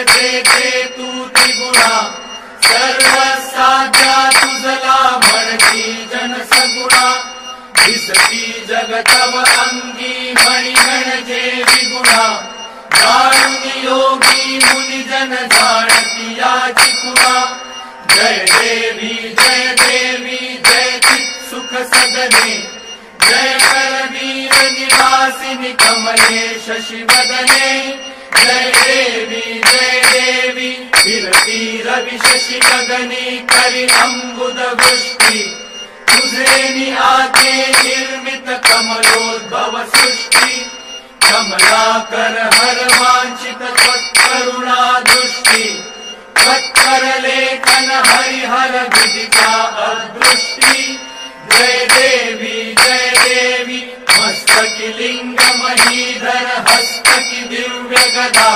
जेथे तू त्रिगुणा सर्वसाध्या तुझला म्हणती जन सगुणा दिसती जगतव अंगी मणी म्हणजे विगुणा जाणून योगी मुनिजन जाणती याची खुणा जय देवी जय चित सुख सदने जय करवीर निवासिनी कमले शशिवदने जय देवी फिरती रवि शशि गगनी करी अंबुद वृष्टि तुझे आके निर्मित कमलोद्भव सृष्टि कमलाकर हर वांछित त्वत्करुणा दृष्टि त्वत्कर लेखन हरिहर विदिता अदृष्टि जय देवी मस्तकी लिंग महीधर हस्तकी दिव्य गदा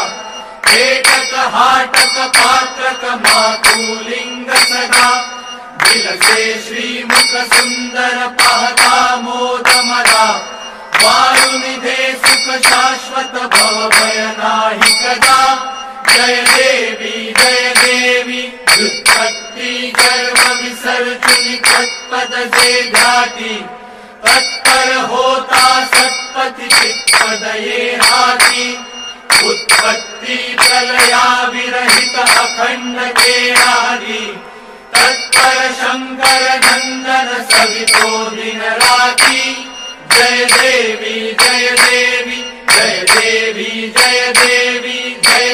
एकक हाटक पात्रक मातुलिंग सदा दिलसे श्रीमुख सुंदर पाहता मोद मदा वायुनिधे सुख शाश्वत भव भय नाही कदा जय देवी व्युत्पत्ति गर्भ विसर्जनी तत्पद जे ध्याती तत्पर होता सत्पति चित्पद ये हाती उत्पत्ति प्रलया विरहित अखंड केरारी तत्पर शंकर नंदन सवितो दिन राती जय देवी जय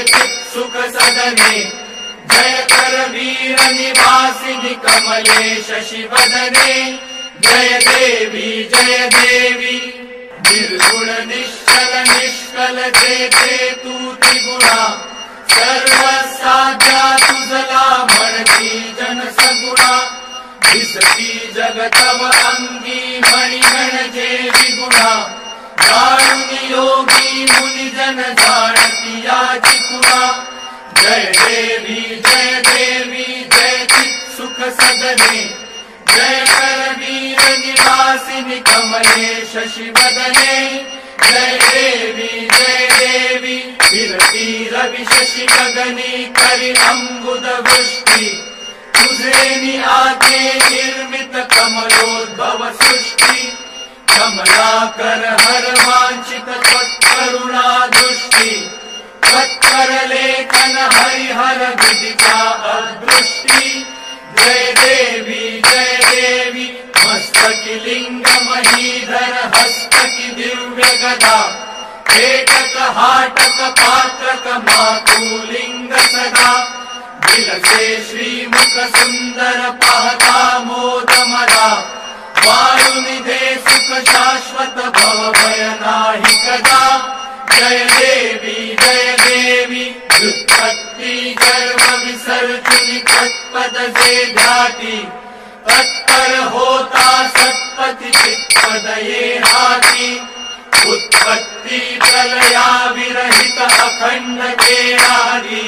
चित सुख सदने जय करवीर निवासिनी कमले शशिवदने जय देवी निर्गुण निश्चल निष्कल जेथे तू त्रिगुणा सर्वसाध्या तुझला म्हणती जन सगुणा दिसती जगतव अंगी मणी म्हणजे विगुणा जाणून योगी मुनिजन जाणती याची खुणा जय देवी जय चित सुख सदने जय करवीर निवासिनी कमले शशिवदने जय देवी फिरती रवि शशि गगनी करी अंबुद वृष्टि तुझे आके निर्मित कमलोद्भव सृष्टि कमलाकर हर वांछित त्वत्करुणा दृष्टि त्वत्कर लेखन हरिहर विदिता अदृष्टि जय देवी मस्तकी लिंग महीधर हस्तकी दिव्य गदा एकक हाटक पात्रक मातुलिंग सदा दिलसे श्रीमुख सुंदर पाहता मोद मदा वायुनिधे सुख शाश्वत भव भय नाही कदा जय देवी व्युत्पत्ति गर्भ विसर्जनी तत्पद जे ध्याती तत्पर होता सत्पति चित्पद ये हाती उत्पत्ति प्रलया विरहित अखंड केरारी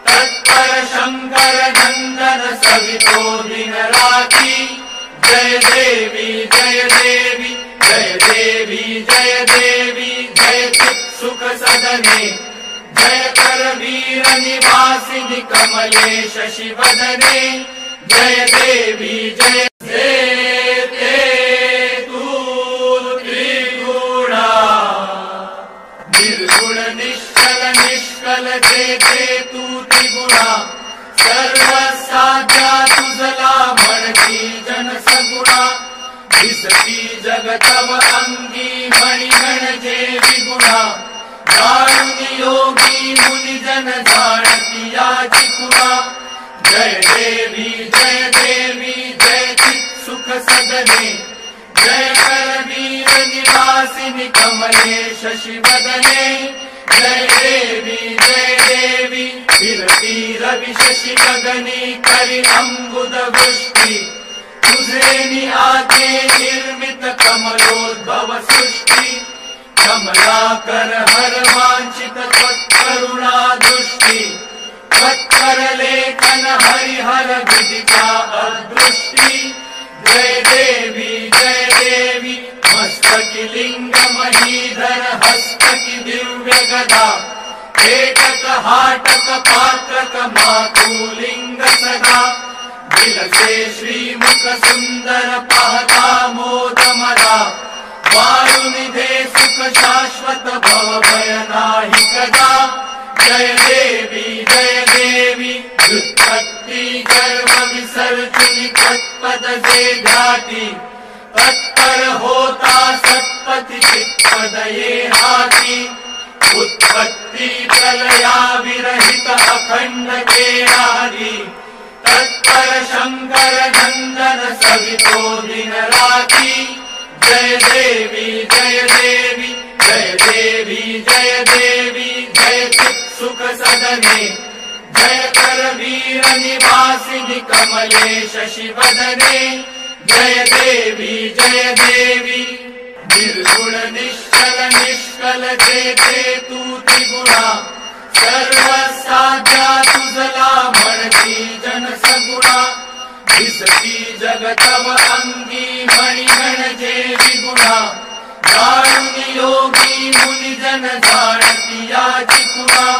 तत्पर शंकर नंदन सवितो दिन राती जय देवी जय चित सुख सदने जय करवीर निवासिनी कमले शशिवदने जय देवी जय तू त्रिगुणा निर्गुण निश्चल निष्कल जेथे तू त्रिगुणा सर्वसाध्या तुझला म्हणती जन सगुणा दिसती जगतव अंगी मणी म्हणजे विगुणा जाणून योगी मुनिजन जाणती याची खुणा जय देवी जय चित सुख सदने जय करवीर निवासिनी कमले शशिवदने जय देवी फिरती रवि शशि गगनी करी अंबुद वृष्टि तुझे आके निर्मित कमलोद्भव सृष्टि कमलाकर हर वांछित त्वत्करुणा दृष्टि त्वत्कर लेखन हरिहर विदिता अदृष्टि जय देवी मस्तकी लिंग महीधर हस्तकी दिव्य गदा एकक हाटक पात्रक मातुलिंग सदा विलसे श्रीमुख सुंदर पाहता मोद मदा वारुनिधे सुख शाश्वत भव भय नाही कदा जय देवी व्युत्पत्ति गर्भ विसर्जनी तत्पद से ध्याति तत्पर होता सत्पति चित्पद ये हाथी उत्पत्ति प्रलया विरहित अखंड के आदि तत्पर शंकर नंदन सवितो दिन राति जय देवी जय देवी जय देवी जय देवी जय चित सुख सदने जय कर वीर निवासिनी कमलेश शिवदने जय देवी निर्गुण निश्चल निष्कल जेते तू त्रिगुणा सर्व साध्या तुझला म्हणती जन सगुणा दिसती जगतव अंगी मणिगण जे विगुणा जाणुनी योगी मुनि जन जाणती याची खुणा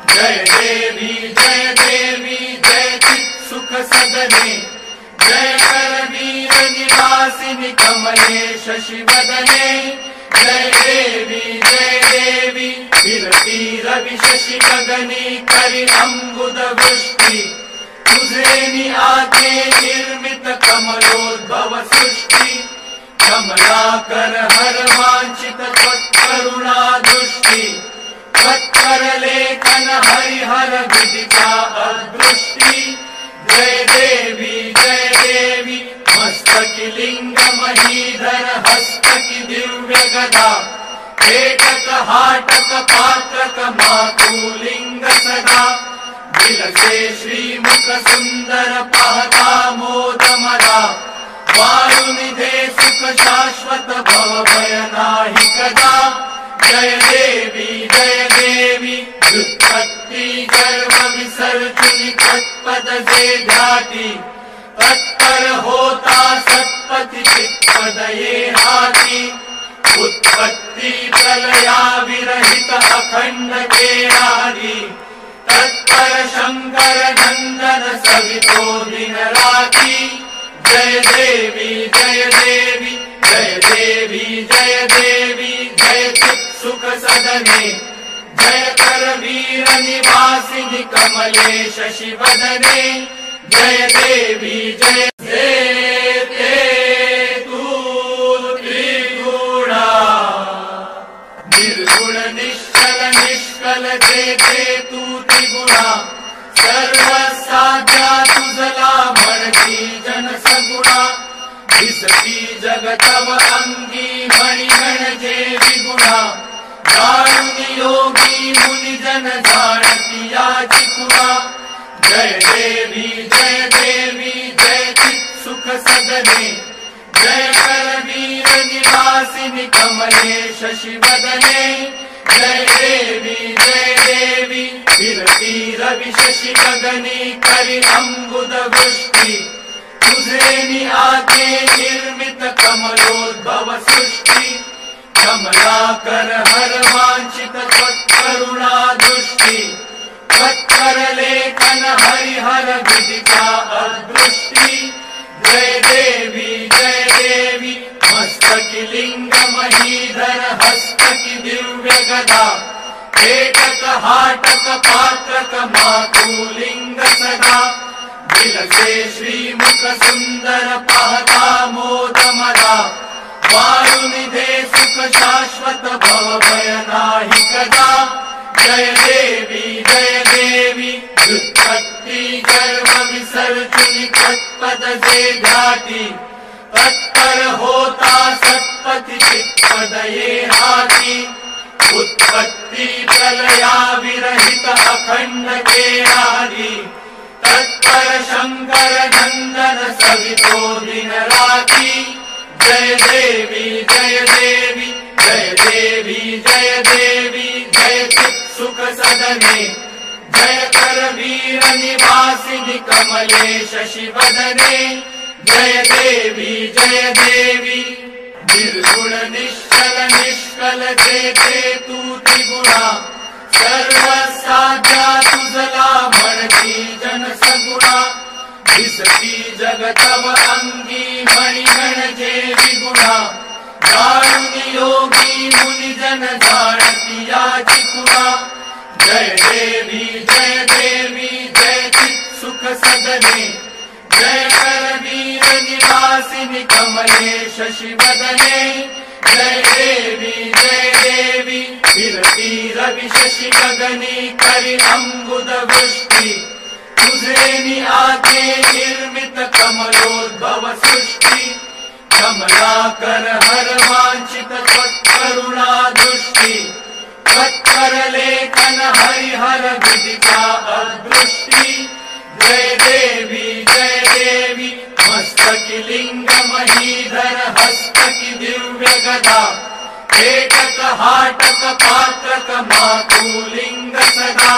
जय देवी जय चित सुख सदने जय कर वीर निवासिनी कमलेश शिवदने जय देवी विरती रवि शशि गगनी करि अंबुद वृष्टि तुझे नि आते निर्मित कमलोद्भव सृष्टि कमलाकर हर वांछित त्वत्करुणा दृष्टि त्वत्कर लेखन हरिहर विदिता अदृष्टि जय देवी मस्तकी लिंग महीधर हस्तकी दिव्य गदा एकक हाटक पात्रक मातुलिंग सदा विलसे श्रीमुख सुंदर पाहता मोद मदा वारुनिधे सुख शाश्वत भव भय नाही कदा जय देवी व्युत्पत्ति गर्भ विसर्जनी तत्पद से ध्याति तत्पर होता सत्पति चित्पद ये हाथी उत्पत्ति प्रलया विरहित अखंड के आदि तत्पर शंकर नंदन सवितो दिन राति जय देवी जय देवी जय चित सुख सदने जय कर वीर निवासिनी कमलेश शिवदने जय देवी जेते तू त्रिगुणा निर्गुण निश्चल निष्कल जेते तू त्रिगुणा सर्व साध्या तुझला म्हणती जन सगुणा दिसती जगतव अंगी मणिगण जे विगुणा जाणुनी योगी मुनि जन जाणती याची खुणा जय देवी जय चित सुख सदने जय कर वीर निवासिनी कमलेश शिवदने जय देवी विरती रवि शशि गगनी करि अंबुद वृष्टि तुझे नि आते निर्मित कमलोद्भव सृष्टि कमलाकर हर वांछित त्वत्करुणा दृष्टि त्वत्कर लेखन हरिहर विदिता अदृष्टि जय देवी मस्तकी लिंग महीधर हस्तकी दिव्य गदा एकक हाटक पात्रक मातुलिंग सदा विलसे श्रीमुख सुंदर पाहता मोद मदा वारुनिधे सुख शाश्वत भव भय नाही कदा जय देवी व्युत्पत्ति गर्भ विसर्जनी तत्पद से ध्याति तत्पर होता सत्पति चित्पद ये हाथी उत्पत्ति प्रलया विरहित अखंड के आदि तत्पर शंकर नंदन सवितो दिन राति जय देवी जय चित सुख सदने जय कर वीर निवासिनी कमलेश शिवदने जय देवी निर्गुण निश्चल निष्कल जेते तू त्रिगुणा सर्वसाध्या तुझला म्हणती जन सगुणा दिसती जगतव अंगी मणिगण जे विगुणा जाणून योगी मुनिजन जाणती याची खुणा जय देवी जय चित सुख सदने जय करवीर निवासिनी कमले शशिवदने जय देवी फिरती रवि शशि गगनी करी अंबुद वृष्टि तुझे आते निर्मित कमलोद्भव सृष्टि कमलाकर हर वांछित त्वत्करुणा दृष्टि त्वत्कर लेखन हरिहर विदिता अदृष्टि जय देवी मस्तकी लिंग महीधर हस्तकी दिव्य गदा एकक हाटक पात्रक मातुलिंग सदा।